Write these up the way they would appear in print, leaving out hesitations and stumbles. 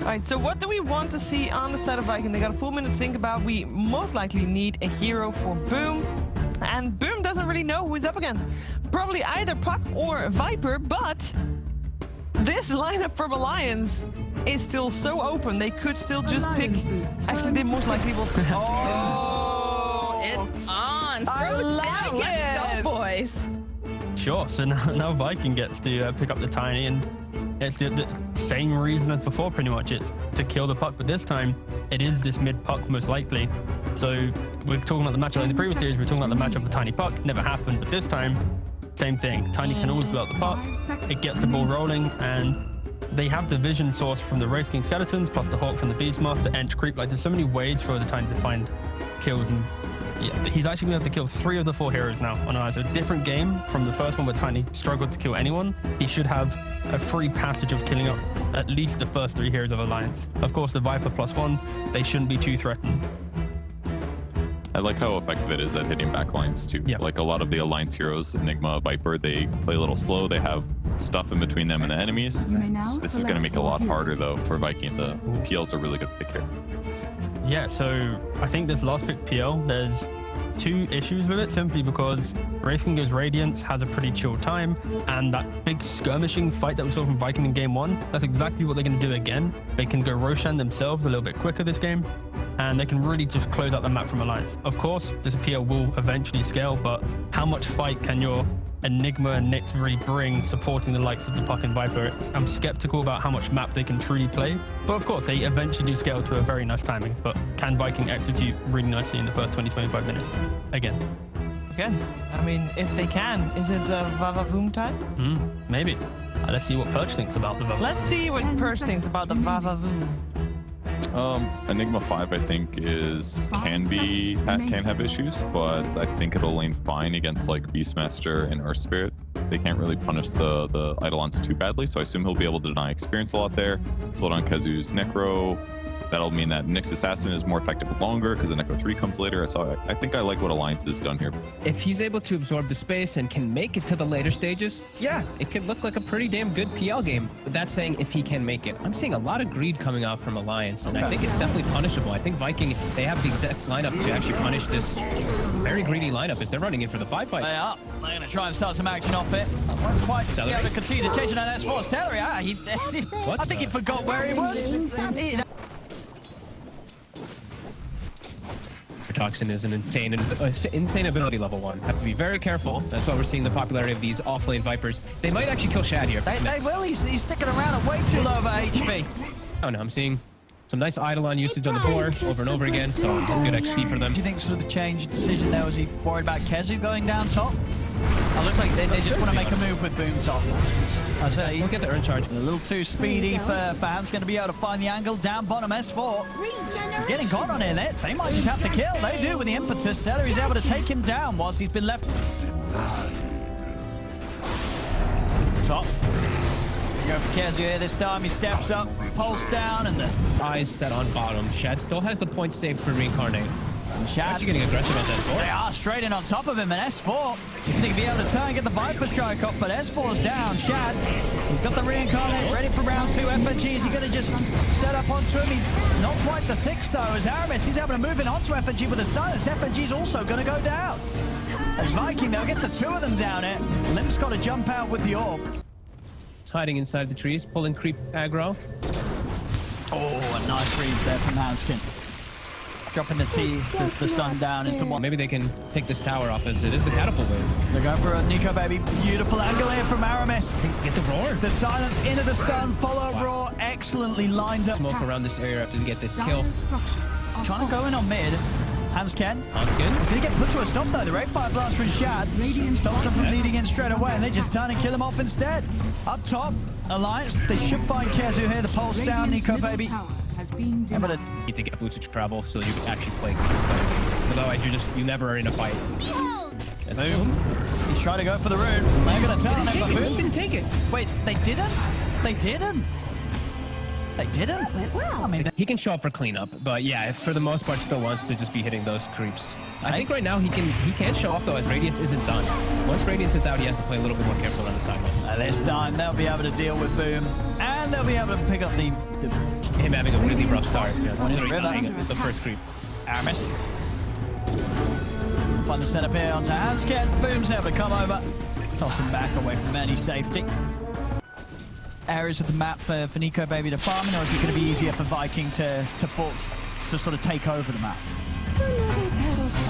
Alright, so what do we want to see on the side of Viking? They got a full minute to think about. We most likely need a hero for Boom. And Boom doesn't really know who he's up against. Probably either Puck or Viper, but this lineup from Alliance is still so open. They could still just pick... Actually, they most likely will... Oh, it's on. Throw down. Let's go, boys. Sure, so now Viking gets to pick up the Tiny, and it's the same reason as before, pretty much. It's to kill the Puck, but this time it is this mid Puck most likely. So we're talking about the matchup in the previous series, we're talking about the matchup of Tiny Puck, never happened, but this time, same thing. Tiny can always blow up the Puck, it gets the ball rolling, and they have the vision source from the Wraith King Skeletons, plus the Hawk from the Beastmaster, Ench Creep. Like, there's so many ways for the Tiny to find kills, and yeah, he's actually going to have to kill 3 of the 4 heroes now on Alliance. So a different game from the first one where Tiny struggled to kill anyone. He should have a free passage of killing up at least the first 3 heroes of Alliance. Of course, the Viper +1, they shouldn't be too threatened. I like how effective it is at hitting backlines too. Yeah. Like a lot of the Alliance heroes, Enigma, Viper, they play a little slow. They have stuff in between them and the enemies. This is going to make it a lot harder though for Viking. The PLs are really good pick here. Yeah, so I think this last pick PL, there's 2 issues with it, simply because Wraith King goes Radiance has a pretty chill time, and that big skirmishing fight that we saw from Viking in game 1, that's exactly what they're going to do again. They can go Roshan themselves a little bit quicker this game, and they can really just close out the map from Alliance. Of course, this PL will eventually scale, but how much fight can your Enigma and Nyx really bring supporting the likes of the Puck and Viper? I'm skeptical about how much map they can truly play, but of course, they eventually do scale to a very nice timing. But can Viking execute really nicely in the first 20-25 minutes? Again, I mean, if they can. Is it Vavavoom time? Maybe. Let's see what Perch thinks about the Vavavoom. Let's see what Perch thinks about the Vavavoom. Enigma 5, I think, can have issues, but I think it'll lane fine against like Beastmaster and Earth Spirit. They can't really punish the Eidolons too badly, so I assume he'll be able to deny experience a lot there. Slow down Kazu's Necro. That'll mean that Nyx Assassin is more effective longer because the Necro 3 comes later. So I think I like what Alliance has done here. If he's able to absorb the space and can make it to the later stages, yeah, it could look like a pretty damn good PL game. But that's saying if he can make it. I'm seeing a lot of greed coming out from Alliance, and I think it's definitely punishable. I think Viking, they have the exact lineup to actually punish this very greedy lineup if they're running in for the 5 fight. They are. They're going to try and start some action off it. Won't quite be able to continue to chase an S4. Celery, I think he forgot where he was. Toxin is an insane ability level 1. Have to be very careful. That's why we're seeing the popularity of these offlane Vipers. They might actually kill Shad here. They will. He's sticking around at way too low of a HP. Oh no, I'm seeing some nice Eidolon usage on the board over and over again, so good XP for them. Do you think sort of the change decision there? Was he worried about Kezu going down top? It looks like they just want to make a move with Boom top. I say, look at the earn charge. A little too speedy for Hans. Going to be able to find the angle down bottom S4. He's getting caught on here. They might just have to kill. They do with the impetus. Celery's able to take him down whilst he's been left. Top. Go for Kezu here this time. He steps up, pulls down, and the eyes set on bottom. Shad still has the point saved for Reincarnate. Shad actually getting aggressive on S4. They are straight in on top of him, and S4 he's going to be able to turn and get the Viper strike off, but S4's down. Shad, he's got the Reincarnate ready for round 2. FNG, is he going to just set up onto him? He's not quite the 6th though, as Aramis, he's able to move in onto FNG with a silence. FNG's also going to go down. As Viking, they'll get the 2 of them down here. Limp's got to jump out with the orb. It's hiding inside the trees, pulling creep aggro. Oh, a nice read there from Hanskin. Dropping the T, the stun down is the one. Maybe they can take this tower off as it is the catapult wave. They're going for a Nico baby. Beautiful angle here from Aramis. Get the roar. The silence into the stun, follow roar, excellently lined up. Smoke around this area after they get this kill. Trying to go in on mid. Hanskin. He's going to get put to a stop though. The Raid Fire Blast from Shad stops them from leading in straight away, and they just turn and kill him off instead. Up top, Alliance, they should find Kezu here. The pulse down, Nico baby. Able to need to get boots to travel so you can actually play. Otherwise, you never are in a fight. Boom. He's trying to go for the rune. They're going to turn on him, but Boom didn't take it. Wait, they didn't? They didn't? They didn't? Well, I mean, he can show up for cleanup, but yeah, for the most part, still wants to just be hitting those creeps. I think right now he can show up though, as Radiance isn't done. Once Radiance is out, he has to play a little bit more careful on the sideline. This time they'll be able to deal with Boom, and they'll be able to pick up the him having a really rough start. Yeah, One in the literally river. dying at the first creep. Aramis. Find the setup here onto Hansken. Boom's able to come over. Toss him back away from any safety. Areas of the map for Nico Baby to farm, or is it going to be easier for Viking to sort of take over the map?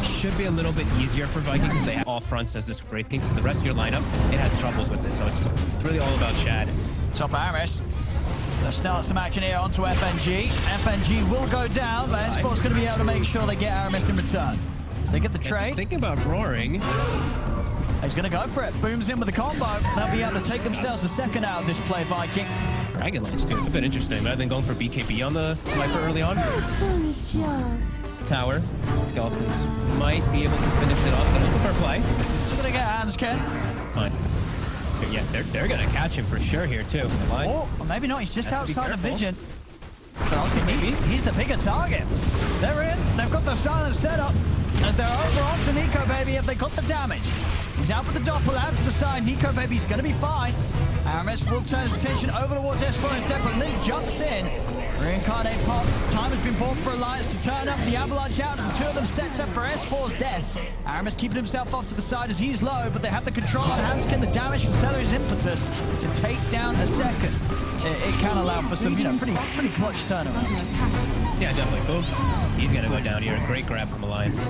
Should be a little bit easier for Viking because they have all fronts as this Wraith King, because the rest of your lineup, it has troubles with it. So it's really all about Shad. Top Aramis. Let's start some action here onto FNG. FNG will go down, but S4's going to be able to make sure they get Aramis in return. As they get the trade. Thinking about roaring. He's going to go for it. Booms in with the combo. They'll be able to take themselves a second out of this play, Viking. Dragon Lance, too. It's a bit interesting. Rather than going for BKB on the Viper early on. Tower. Skeletons might be able to finish it off. They're looking for a play. Still going to get Hansken. Fine. Yeah, they're going to catch him for sure here, too. Oh, or maybe not. He's just outside of vision. But obviously, He's the bigger target. They're in. They've got the silence set up. As they're over onto Nico Baby, have they got the damage? He's out with the doppel out to the side. Nico Baby's going to be fine. Aramis will turn his attention over towards S4 instead, but Lee jumps in. Reincarnate pops. Time has been bought for Alliance to turn up the avalanche out, and the two of them sets up for S4's death. Aramis keeping himself off to the side as he's low, but they have the control on Hansken, the damage from Celery's impetus to take down a second. It can allow for some, pretty clutch turnovers. yeah, definitely. Boom. He's going to go down here. Great grab from Alliance.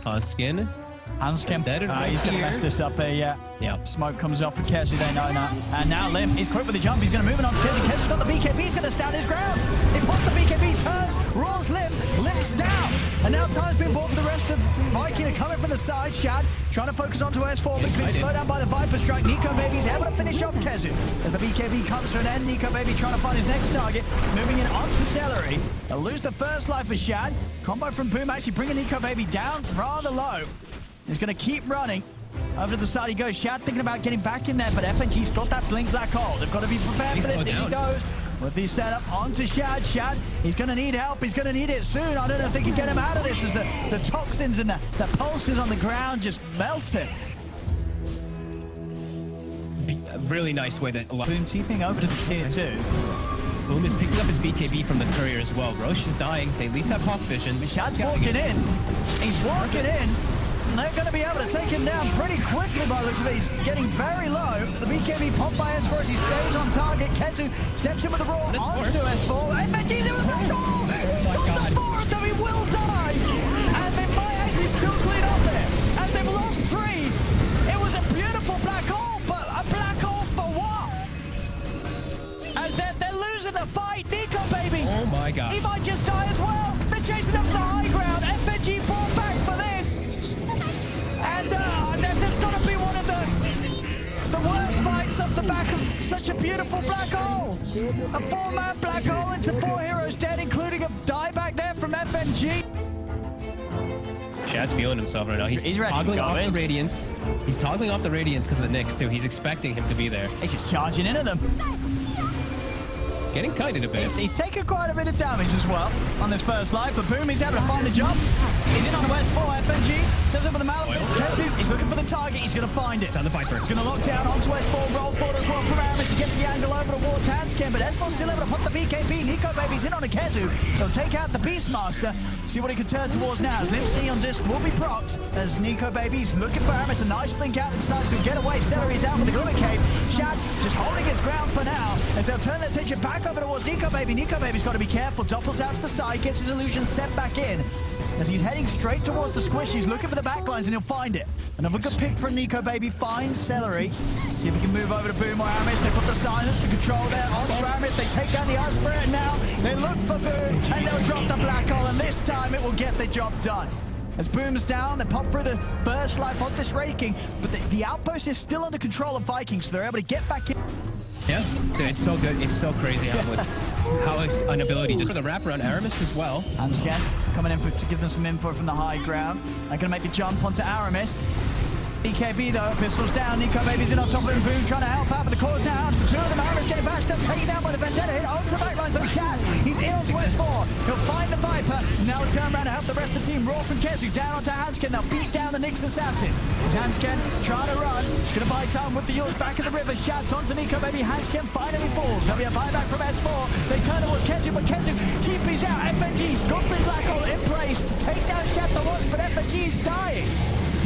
Hansken. Hansken, he's going to mess this up here, Yeah. Smoke comes off for Kezu, they know that. And now Lim, he's quick with the jump, he's going to move it on to Kezu. Kezu's got the BKB, he's going to stand his ground. He pops the BKB, turns, rolls Lim, Lim's down. And now time's been bought for the rest of Viking coming from the side. Shad trying to focus onto S4, but being slowed down by the Viper strike. Nico Baby's able to finish off Kezu. As the BKB comes to an end, Nico Baby trying to find his next target, moving in onto Celery. They'll lose the first life for Shad. Combo from Boom actually bringing Nico Baby down rather low. He's going to keep running. Over to the side he goes. Shad thinking about getting back in there, but FNG's got that blink black hole. They've got to be prepared for this. In he goes with the setup onto Shad. Shad, he's going to need help. He's going to need it soon. I don't know if they can get him out of this as the toxins and the pulses on the ground just melt him. A really nice way that Boom TPing over to the tier 2. Boom is picking up his BKB from the courier as well. Roche is dying. They at least have Hawk Vision. Shad's walking in. He's walking in. And they're going to be able to take him down pretty quickly by the looks of it. He's getting very low. The BKB popped by S4 as he stays on target. Kezu steps in with the roar onto S4. FNG's in with the black hole. He's got the 4 of them. He will die. And they might actually still clean up here. As they've lost 3. It was a beautiful black hole, but a black hole for what? As they're losing the fight. Nico Baby. Oh my god. He might just die as well. They're chasing up to the high ground. FNG brought back for this. And there's got to be one of the worst fights off the back of such a beautiful black hole. A 4-man black hole into 4 heroes dead, including a dieback there from FNG. Shad's feeling himself right now. He's ready toggling to go off in. the Radiance. He's toggling off the Radiance because of the Nyx too. He's expecting him to be there. He's just charging into them. Getting kited a bit. He's taken quite a bit of damage as well on this first life, but Boom, he's able to find the jump. He's in on the S4, FNG. Steps up with the Malefist. He's looking for the target. He's going to find it. It's on the Viper. He's going to lock down onto S4. Roll forward as well from Aramis to get the angle over towards Hansken, but S4's still able to pop the BKB. Nico Baby's in on a Kezu. He'll take out the Beastmaster. See what he can turn towards now. As Limp on disc will be procced as Nico Baby's looking for Aramis. A nice blink out inside to get away. Celery's out with the Glimmer Cave. Shad just holding his ground for now as they'll turn their attention back over towards Nico Baby. Nico Baby's got to be careful. Doppels out to the side, gets his illusion step back in. As he's heading straight towards the squish, he's looking for the backlines and he'll find it. Another good pick from Nico Baby, finds Celery. See if he can move over to Boom or Aramis. They put the silence, the control there on Aramis. They take down the Ice Spirit now. They look for Boom and they'll drop the black hole, and this time it will get the job done. As Boom's down, they pop through the first life of this raking, but the outpost is still under control of Vikings, so they're able to get back in. Yeah, dude, it's so good. It's so crazy how it's an ability just for the wraparound Aramis as well. Hansken coming in to give them some info from the high ground. They're going to make the jump onto Aramis. BKB though, pistols down. Nico Baby's in on top of him. Boom trying to help out, but the call's down. The 2 of them, Aramis getting bashed up, taken down by the Vendetta hit over the backline from Shad. He's in onto S4. He'll find the Viper. Now he'll turn around to help the rest of the team. Roar from Kezu down onto Hansken. They'll beat down the Nyx assassin. It's Hansken trying to run. He's going to buy time with the yours back in the river. Shad's onto Nico Baby. Hansken finally falls. There'll be a buyback from S4. They turn towards Kezu. but Kezu TP's out. FNG's got the black hole in place to take down Shad the once, but FNG's dying.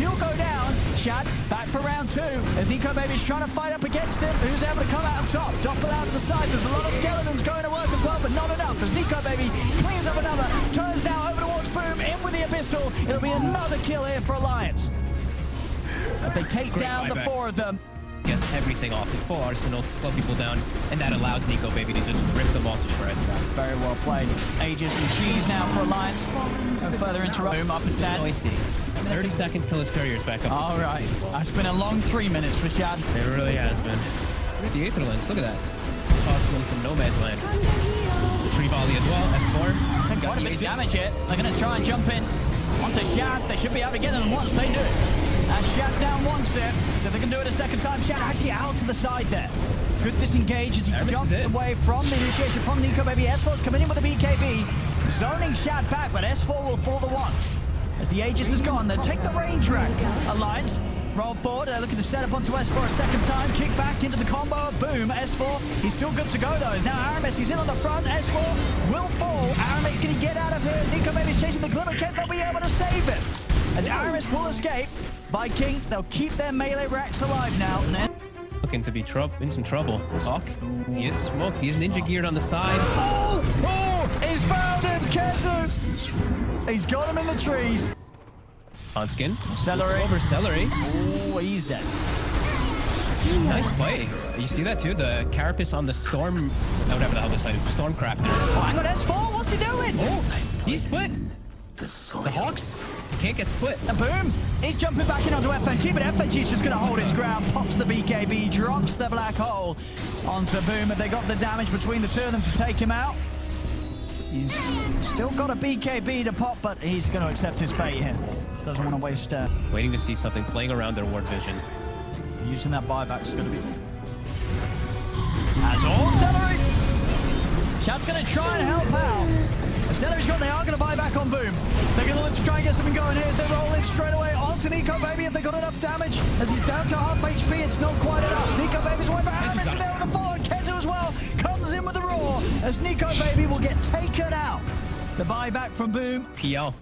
He'll go down. Shad back for round 2 as Nico Baby's trying to fight up against him. Who's able to come out on top? Doppel out to the side. There's a lot of skeletons going to work as well, but not enough as Nico Baby cleans up another. Turns now over towards Boom. In with the Abyssal. It'll be another kill here for Alliance. As they take down the 4 of them. Gets everything off his full arsenal to slow people down, and that allows Nico Baby to just rip them all to shreds. Very well played. Aegis and Cheese now for Alliance. No further interrupt. Boom up and 10. Noisy. 30 seconds till his courier's back up. All right. That's been a long 3 minutes for Shad. It really has been. The Aether Lens, look at that. Tossing them from Nomad's Land. The Tree Volley as well, S4. Taking quite a bit of damage here. They're going to try and jump in onto Shad. They should be able to get them once they do it. As Shad down one step, so they can do it a second time. Shad actually out to the side there. Good disengage as he jumps away from the initiation from Nico Baby. S4's coming in with a BKB, zoning Shad back, but S4 will fall the once. As the Aegis is gone, they take the range rack. Alliance roll forward. They're looking to set up onto S4 a second time. Kick back into the combo. Boom. S4. He's still good to go though. Now Aramis, he's in on the front. S4 will fall. Aramis, can he get out of here? Nico Baby's chasing the Glimmer Cape. They'll be able to save him. As Aramis will escape. Viking, they'll keep their melee racks alive now. And then looking to be in some trouble. Hawk, he is smoked. He's ninja geared on the side. Oh! He's found him, Kezu! He's got him in the trees. On skin. Celery. Over Celery. Oh, he's dead. Nice play. You see that too? The Carapace on the Storm, whatever the hell this is, Stormcrafter. Oh, hang on, S4, what's he doing? Oh, he's split. The Hawks can't get split. And Boom, he's jumping back in onto FNG, but FNG's just going to hold his ground, pops the BKB, drops the black hole onto Boom. Have they got the damage between the two of them to take him out? He's still got a BKB to pop, but he's going to accept his fate here. Doesn't want to waste... Waiting to see something playing around their ward vision. Using that buyback is going to be... As all Celery! Shad's going to try and help out. Celery's gone, they are going to buy back on Boom. They're going to look to try and get something going here as they roll in straight away onto Nico Baby if they got enough damage. As he's down to half HP, it's not quite enough. Nico Baby's away for Aramis in there with the fall, and Kezu as well comes in with the roar as Nico Baby will get taken out. The buyback from Boom. PL.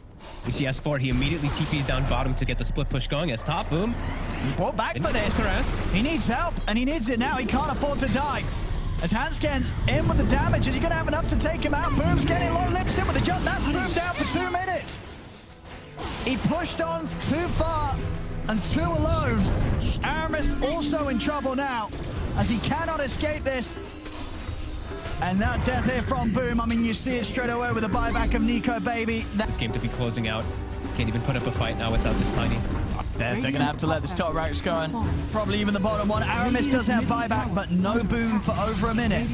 We see S4, he immediately TPs down bottom to get the split push going as top. Boom. He brought back for this. He needs help, and he needs it now. He can't afford to die. As Hanscan's in with the damage, is he going to have enough to take him out? Boom's getting low, lips in with the jump. That's Boom down for 2 minutes. He pushed on too far and too alone. Aramis also in trouble now as he cannot escape this. And that death here from Boom, I mean, you see it straight away with the buyback of Nico Baby. This game to be closing out. Can't even put up a fight now without this Tiny. They're going to have to let this top racks go, and probably even the bottom one. Aramis does have buyback, but no Boom for over a minute.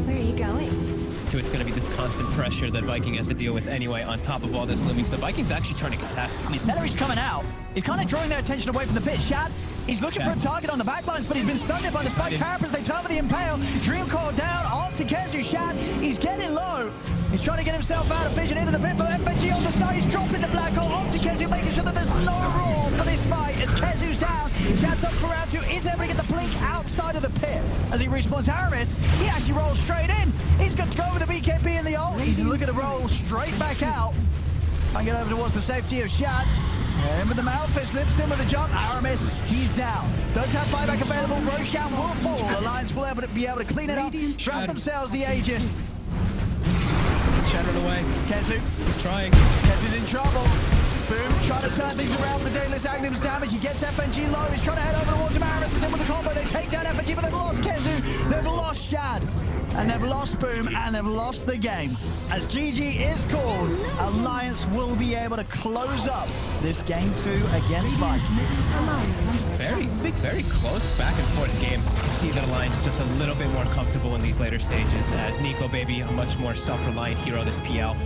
Where are you going? So it's going to be this constant pressure that Viking has to deal with anyway on top of all this looming. So Viking's actually trying to contest. I mean, Celery's coming out. He's kind of drawing their attention away from the pit. Shad, he's looking for a target on the backlines, but he's been stunned by the spike Carapace. They turn with the Impale. Dream Core down onto Kezu. Shad, he's getting low. He's trying to get himself out of vision into the pit, but FNG on the side. He's dropping the black hole onto Kezu, making sure that there's no roar for this fight as Kezu's down. Shad's up for round 2. Is able to get the blink outside of the pit as he respawns Aramis. He actually rolls straight in. He's got to go with the BKB in the ult. He's looking to roll straight back out. I get over towards the safety of Shad. In with the Malphite, slips in with the jump. Aramis, he's down. Does have buyback available. Roshan will fall. Alliance will be able to clean it up. Trap themselves the Aegis. Shattered away. Kezu. He's trying. Kezu's in trouble. Boom, trying to turn things around with the Daedalus Aghanim's damage. He gets FNG low. He's trying to head over towards Aramis. It's in with the combo. They take down FNG, but they've lost Kezu. They've lost Shad. And they've lost Boom, and they've lost the game. As GG is called, Alliance will be able to close up this game 2 against Viking. Very close back and forth game. You see that Alliance just a little bit more comfortable in these later stages as Nico Baby, a much more self-reliant hero this PL.